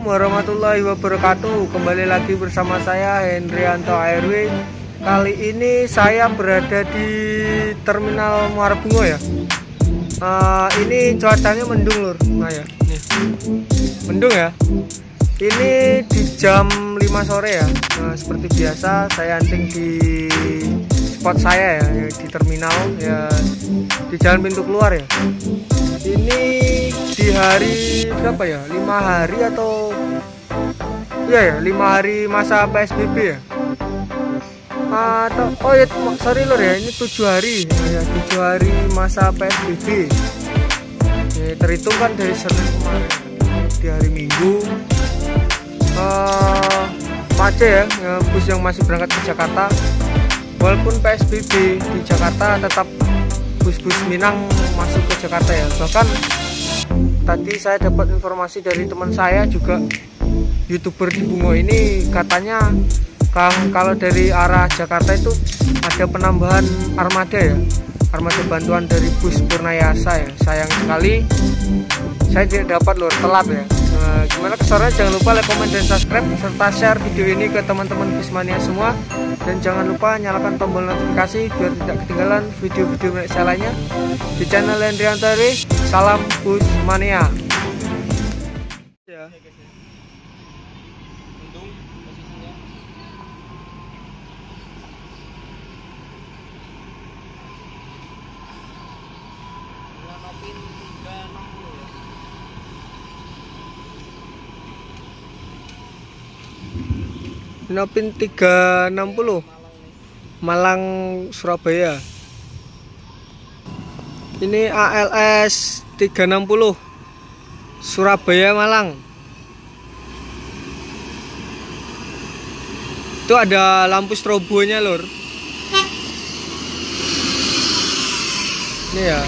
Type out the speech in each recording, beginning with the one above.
Assalamualaikum warahmatullahi wabarakatuh. Kembali lagi bersama saya Hendrianto ARW. Kali ini saya berada di Terminal Muara Bungo ya. Ini cuacanya mendung lur. Nah ya, nih. Mendung ya. Ini di jam 5 sore ya. Nah, seperti biasa saya hunting di spot saya ya, di terminal ya, di jalan pintu keluar ya. Ini di hari berapa ya? 5 hari atau iya ya, 5 hari masa PSBB ya. Atau oh ya, sorry lur ya, ini 7 hari ya, 7 hari masa PSBB. Ini terhitung kan dari Senin kemarin di hari Minggu. Macet ya, bus yang masih berangkat ke Jakarta. Walaupun PSBB di Jakarta, tetap bus-bus Minang masuk ke Jakarta ya. Bahkan tadi saya dapat informasi dari teman saya juga, YouTuber di Bungo ini, katanya kalau dari arah Jakarta itu ada penambahan armada ya, armada bantuan dari bus Purnayasa ya. Sayang sekali saya tidak dapat lur, telat ya. Nah, gimana keseruannya, jangan lupa like, comment, dan subscribe serta share video ini ke teman-teman Busmania semua. Dan jangan lupa nyalakan tombol notifikasi biar tidak ketinggalan video-video menarik saya lainnya di channel Hendrianto ARW. Salam Busmania ya. Nopin 360 Malang Surabaya. Ini ALS 360 Surabaya Malang. Itu ada lampu strobonya lur. Ini ya.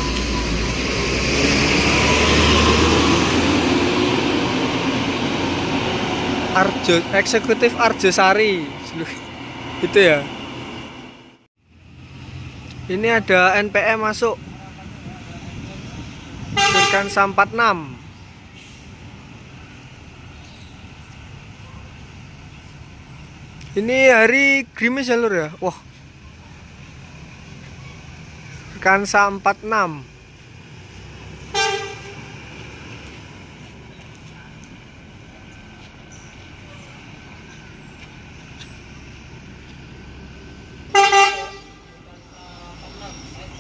Arjo, eksekutif Arjosari itu ya. Ini ada NPM masuk Virkansa 46. Ini hari gerimis ya lur ya. Wah, Virkansa 46.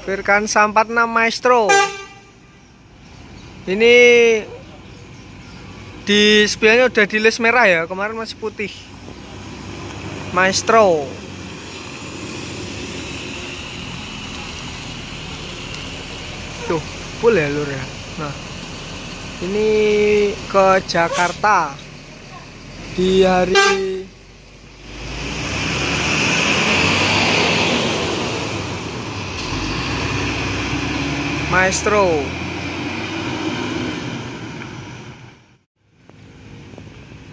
Virkansa 46 Maestro. Ini di spionnya udah diles merah ya, kemarin masih putih. Maestro. Tuh, full ya lur ya. Nah, ini ke Jakarta di hari Maestro.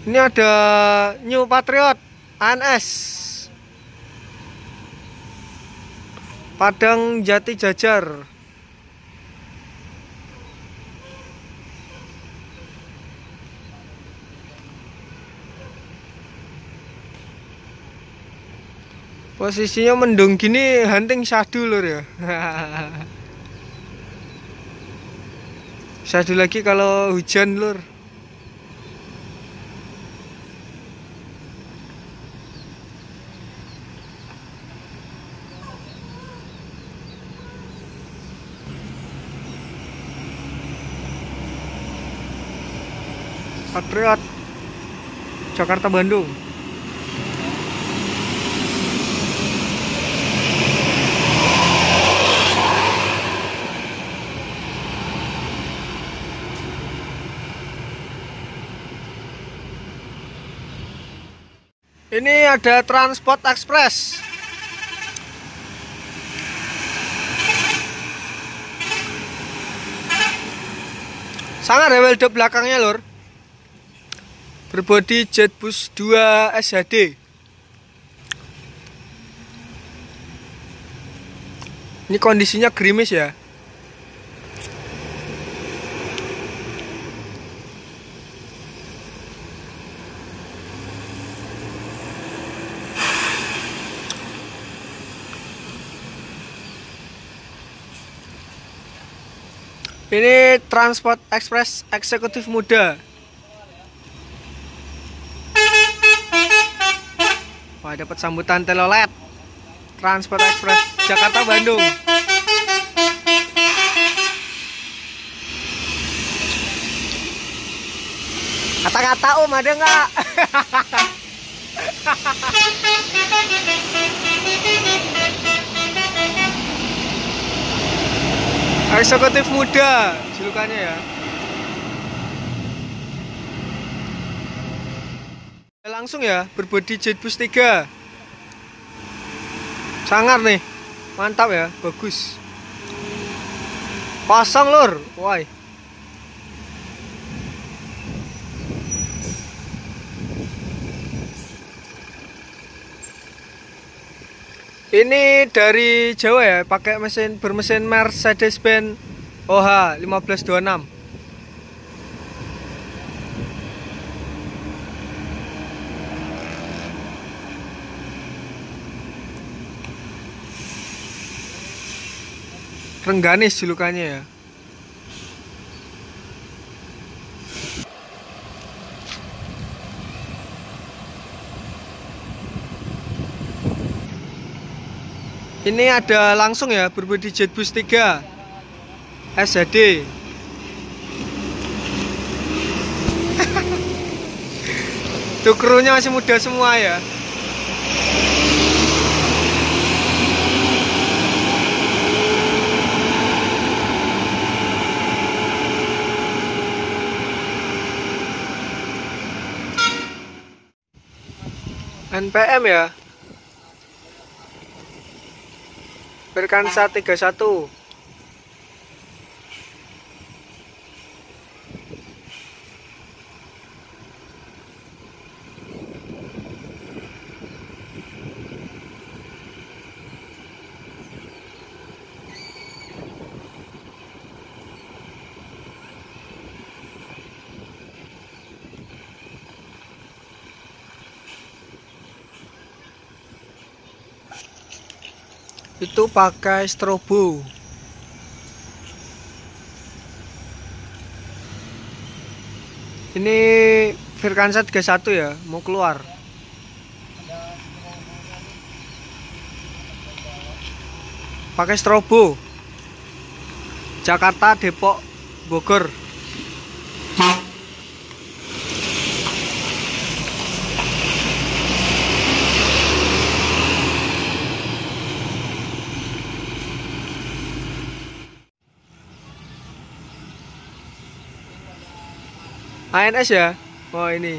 Ini ada New Patriot ANS Padang Jati Jajar. Posisinya mendung gini, hunting syahdu lur ya. Syahdu lagi kalau hujan lur. Patriot Jakarta Bandung. Ini ada Transport Express. Sangat rewel de belakangnya lur. Berbodi Jetbus 2 SHD. Ini kondisinya gerimis ya. Ini Transport Express eksekutif muda. Wah, dapat sambutan telolet. Transport Express Jakarta Bandung. Kata-kata Om ada nggak? Eksekutif muda julukannya ya. Langsung ya, berbodi Jetbus 3. Sangar nih. Mantap ya, bagus. Kosong lur. Woi. Ini dari Jawa ya, pakai bermesin Mercedes-Benz OH 1526. Rengganis julukannya ya. Ini ada langsung ya, berbodi Jetbus 3 SHD. Tuh krunya masih muda semua ya. NPM ya. Berkansa 31. Itu pakai strobo. Ini Virkansa 31 ya, mau keluar. Pakai strobo. Jakarta, Depok, Bogor. ANS ya. Oh ini.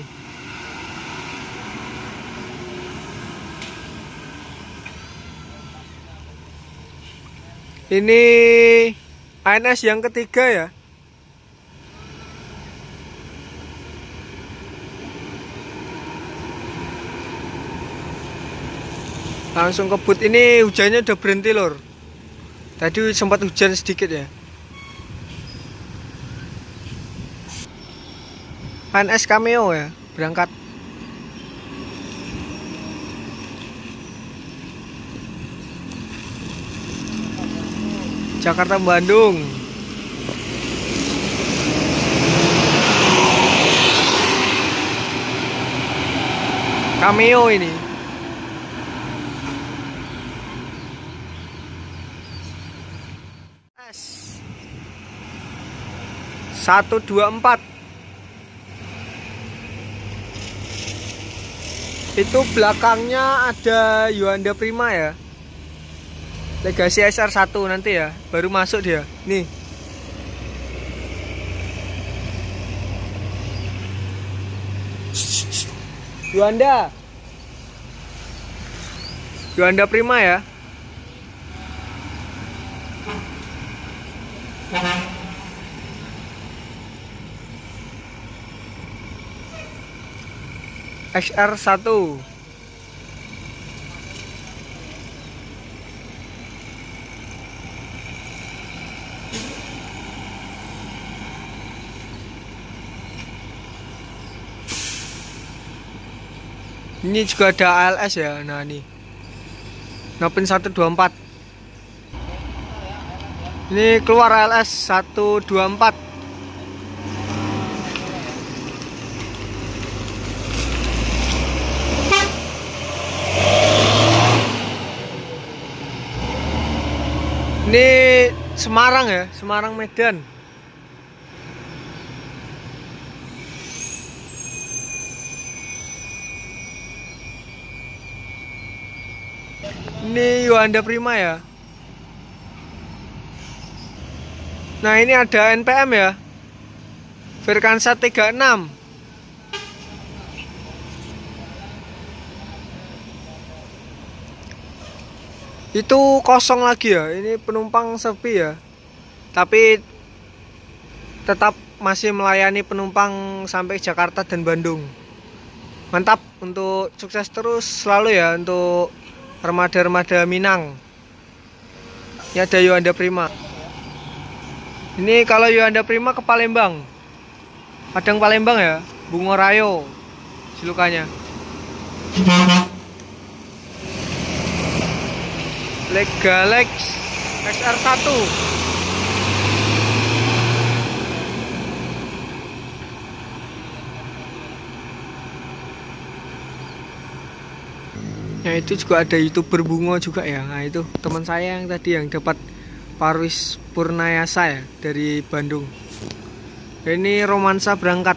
Ini ANS yang ketiga ya. Langsung kebut. Ini hujannya udah berhenti lor. Tadi sempat hujan sedikit ya. ANS Cameo ya, berangkat. Jakarta Bandung. Cameo ini. S 124. Itu belakangnya ada Yuanda Prima ya. Legacy SR1 nanti ya, baru masuk dia. Nih. Yuanda. Yuanda Prima ya. XR1. Ini juga ada ALS ya. Nah ini Nopin 124. Ini keluar LS 124. Ini Semarang ya, Semarang Medan. Ini Yuanda Prima ya. Nah, ini ada NPM ya. Verkansa 36. Itu kosong lagi ya. Ini penumpang sepi ya. Tapi tetap masih melayani penumpang sampai Jakarta dan Bandung. Mantap, untuk sukses terus selalu ya untuk remaja-remaja Minang. Ini ada Yuanda Prima. Ini kalau Yuanda Prima ke Palembang. Padang Palembang ya, Bungorayo julukannya. Legalex XR1. Ya, itu juga ada YouTuber Bungo juga ya. Nah, itu teman saya yang tadi yang dapat Parwis Purnayasa ya dari Bandung. Ini Romansa berangkat.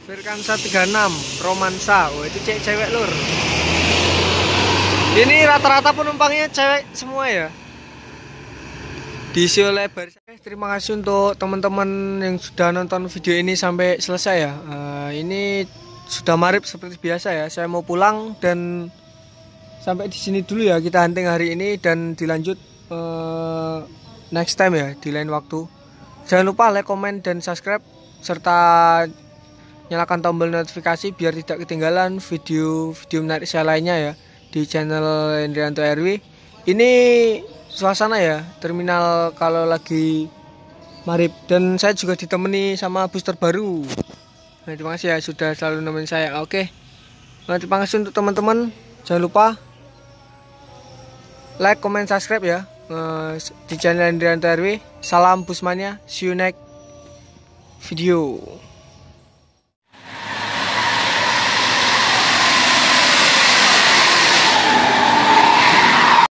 Verkansa 36 Romansa. Oh, itu cewek lur. Ini rata-rata penumpangnya cewek semua ya. Diisi oleh baris. Terima kasih untuk teman-teman yang sudah nonton video ini sampai selesai ya. Ini sudah maghrib seperti biasa ya. Saya mau pulang dan sampai di sini dulu ya kita hunting hari ini, dan dilanjut next time ya di lain waktu. Jangan lupa like, comment, dan subscribe serta nyalakan tombol notifikasi biar tidak ketinggalan video-video menarik saya lainnya ya di channel Hendrianto RW. Ini suasana ya terminal kalau lagi maghrib, dan saya juga ditemani sama bus terbaru. Nah, terima kasih ya sudah selalu nemenin saya. Oke. Nah, terima kasih untuk teman-teman. Jangan lupa like, comment, subscribe ya di channel Hendrianto RW. Salam Busmania. See you next video.